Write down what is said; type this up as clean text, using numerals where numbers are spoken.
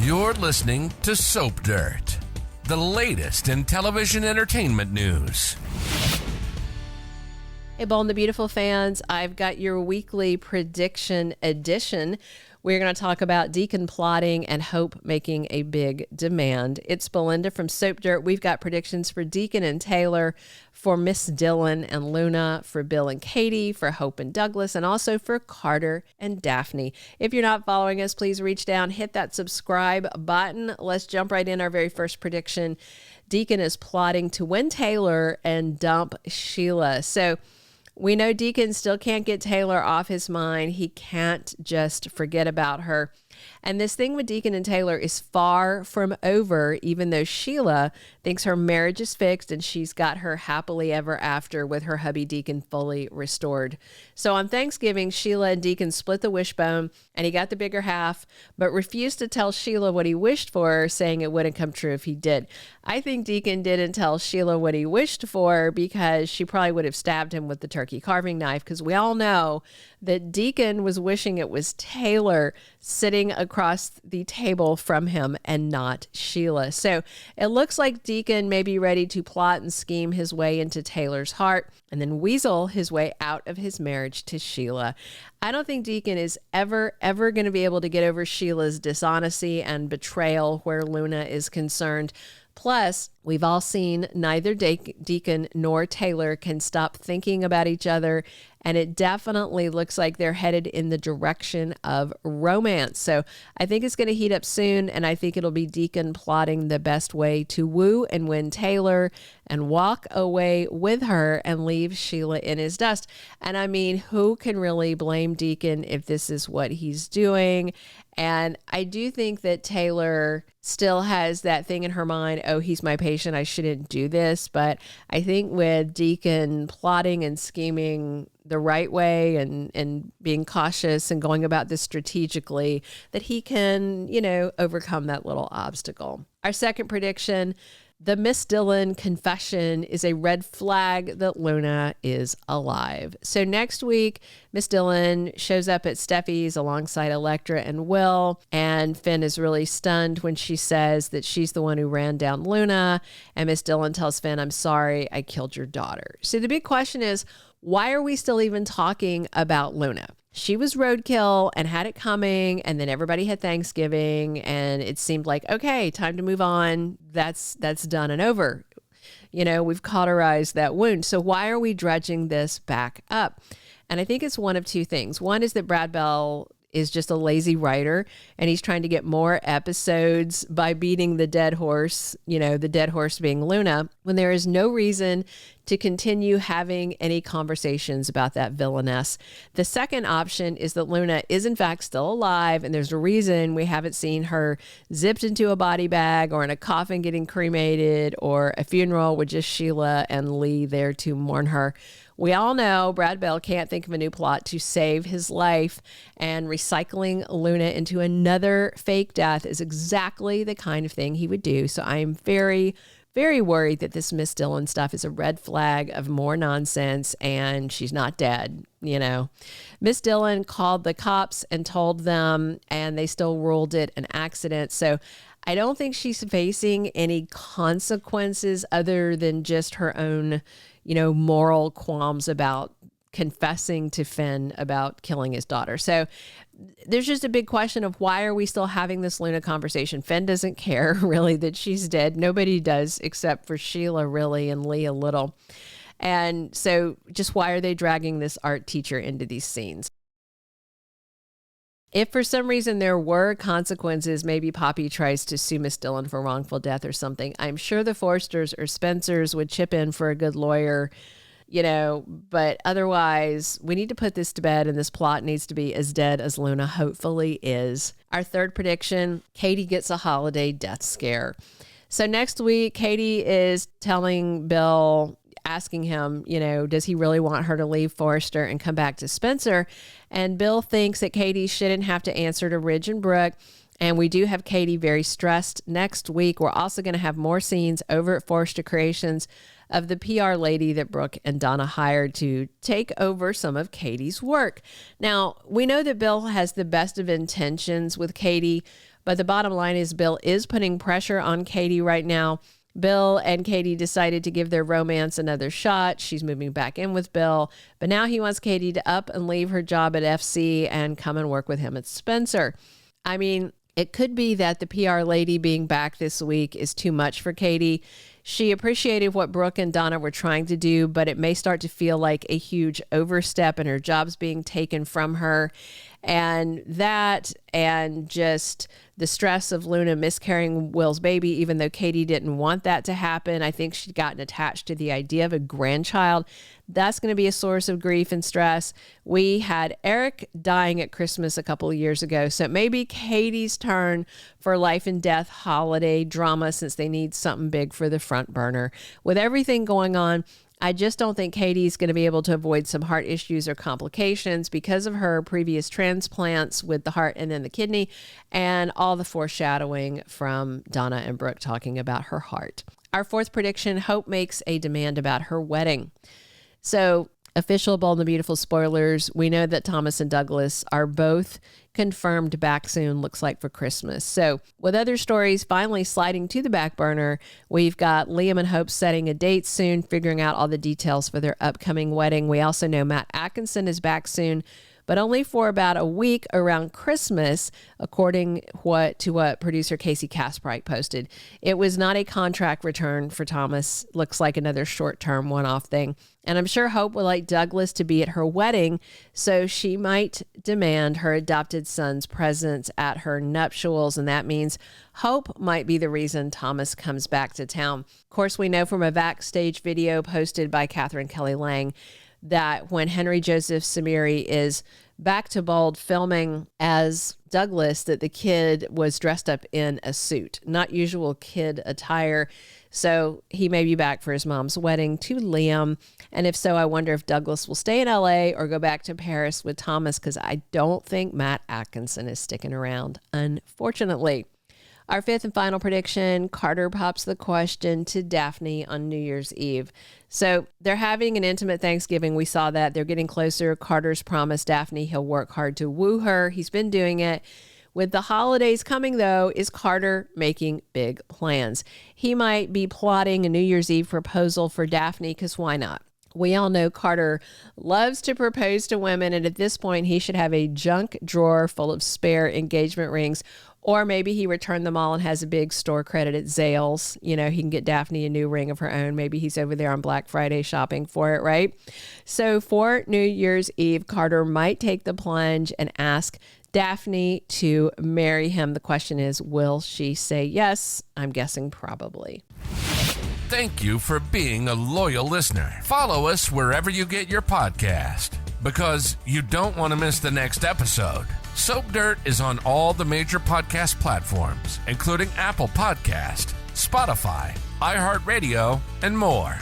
You're listening to Soap Dirt, the latest in television entertainment news. Hey, Bold and the Beautiful fans, I've got your weekly prediction edition. We're going to talk about Deacon plotting and Hope making a big demand. It's Belinda from Soap Dirt. We've got predictions for Deacon and Taylor, for Miss Dylan and Luna, for Bill and Katie, for Hope and Douglas, and also for Carter and Daphne. If you're not following us, please reach down, hit that subscribe button. Let's jump right in. Our very first prediction. Deacon is plotting to win Taylor and dump Sheila. So we know Deacon still can't get Taylor off his mind. He can't just forget about her. And this thing with Deacon and Taylor is far from over, even though Sheila thinks her marriage is fixed and she's got her happily ever after with her hubby Deacon fully restored. So on Thanksgiving, Sheila and Deacon split the wishbone and he got the bigger half, but refused to tell Sheila what he wished for, saying it wouldn't come true if he did. I think Deacon didn't tell Sheila what he wished for because she probably would have stabbed him with the turkey carving knife, because we all know that Deacon was wishing it was Taylor sitting across the table from him and not Sheila. So it looks like Deacon may be ready to plot and scheme his way into Taylor's heart and then weasel his way out of his marriage to Sheila. I don't think Deacon is ever going to be able to get over Sheila's dishonesty and betrayal where Luna is concerned. Plus, we've all seen neither Deacon nor Taylor can stop thinking about each other, and it definitely looks like they're headed in the direction of romance. So I think it's going to heat up soon, and I think it'll be Deacon plotting the best way to woo and win Taylor and walk away with her and leave Sheila in his dust. And I mean, who can really blame Deacon if this is what he's doing? And I do think that Taylor still has that thing in her mind, oh, he's my patient, I shouldn't do this. But I think with Deacon plotting and scheming the right way and being cautious and going about this strategically, that he can, overcome that little obstacle. Our second prediction, the Miss Dylan confession is a red flag that Luna is alive. So next week, Miss Dylan shows up at Steffi's alongside Electra and Will, and Finn is really stunned when she says that she's the one who ran down Luna, and Miss Dylan tells Finn, I'm sorry, I killed your daughter. So the big question is, why are we still even talking about Luna? She was roadkill and had it coming, and then everybody had Thanksgiving, and it seemed like, okay, time to move on. That's done and over. We've cauterized that wound. So why are we dredging this back up? And I think it's one of two things. One is that Brad Bell is just a lazy writer, and he's trying to get more episodes by beating the dead horse, the dead horse being Luna, when there is no reason to continue having any conversations about that villainess. The second option is that Luna is in fact still alive, and there's a reason we haven't seen her zipped into a body bag or in a coffin getting cremated or a funeral with just Sheila and Lee there to mourn her. We all know Brad Bell can't think of a new plot to save his life, and recycling Luna into another fake death is exactly the kind of thing he would do. So I'm very, very worried that this Miss Dylan stuff is a red flag of more nonsense, and she's not dead. Miss Dylan called the cops and told them, and they still ruled it an accident. So I don't think she's facing any consequences other than just her own, moral qualms about confessing to Finn about killing his daughter. So there's just a big question of why are we still having this Luna conversation? Finn doesn't care really that she's dead. Nobody does except for Sheila really, and Lee a little. And so just why are they dragging this art teacher into these scenes? If for some reason there were consequences, maybe Poppy tries to sue Miss Dylan for wrongful death or something, I'm sure the Forresters or Spencers would chip in for a good lawyer, but otherwise we need to put this to bed, and this plot needs to be as dead as Luna hopefully is. Our third prediction, Katie gets a holiday death scare. So next week, Katie is telling Bill, asking him, does he really want her to leave Forrester and come back to Spencer? And Bill thinks that Katie shouldn't have to answer to Ridge and Brooke. And we do have Katie very stressed. Next week, we're also going to have more scenes over at Forrester Creations of the PR lady that Brooke and Donna hired to take over some of Katie's work. Now, we know that Bill has the best of intentions with Katie, But the bottom line is Bill is putting pressure on Katie right now. Bill and Katie decided to give their romance another shot. She's moving back in with Bill, but now he wants Katie to up and leave her job at FC and come and work with him at Spencer. I mean, it could be that the PR lady being back this week is too much for Katie. She appreciated what Brooke and Donna were trying to do, but it may start to feel like a huge overstep and her job's being taken from her. And that, and just the stress of Luna miscarrying Will's baby, even though Katie didn't want that to happen. I think she'd gotten attached to the idea of a grandchild. That's going to be a source of grief and stress. We had Eric dying at Christmas a couple of years ago, so it may be Katie's turn for life and death holiday drama since they need something big for the front burner. With everything going on, I just don't think Katie's going to be able to avoid some heart issues or complications because of her previous transplants with the heart and then the kidney and all the foreshadowing from Donna and Brooke talking about her heart. Our fourth prediction, Hope makes a demand about her wedding. So official Bold and the Beautiful spoilers, we know that Thomas and Douglas are both confirmed back soon, looks like for Christmas. So with other stories finally sliding to the back burner, we've got Liam and Hope setting a date soon, figuring out all the details for their upcoming wedding. We also know Matt Atkinson is back soon, but only for about a week around Christmas, according to what producer Casey Kasprite posted. It was not a contract return for Thomas. Looks like another short-term one-off thing. And I'm sure Hope would like Douglas to be at her wedding, so she might demand her adopted son's presence at her nuptials, and that means Hope might be the reason Thomas comes back to town. Of course, we know from a backstage video posted by Catherine Kelly Lang that when Henry Joseph Samiri is back to Bold filming as Douglas, that the kid was dressed up in a suit, not usual kid attire. So he may be back for his mom's wedding to Liam. And if so, I wonder if Douglas will stay in LA or go back to Paris with Thomas, because I don't think Matt Atkinson is sticking around, unfortunately. Our fifth and final prediction, Carter pops the question to Daphne on New Year's Eve. So they're having an intimate Thanksgiving. We saw that. They're getting closer. Carter's promised Daphne he'll work hard to woo her. He's been doing it. With the holidays coming, though, is Carter making big plans. He might be plotting a New Year's Eve proposal for Daphne, because why not? We all know Carter loves to propose to women, and at this point, he should have a junk drawer full of spare engagement rings. Or maybe he returned them all and has a big store credit at Zales. You know, he can get Daphne a new ring of her own. Maybe he's over there on Black Friday shopping for it, right? So for New Year's Eve, Carter might take the plunge and ask Daphne to marry him. The question is, will she say yes? I'm guessing probably. Thank you for being a loyal listener. Follow us wherever you get your podcast, because you don't want to miss the next episode. Soap Dirt is on all the major podcast platforms, including Apple Podcast, Spotify, iHeartRadio, and more.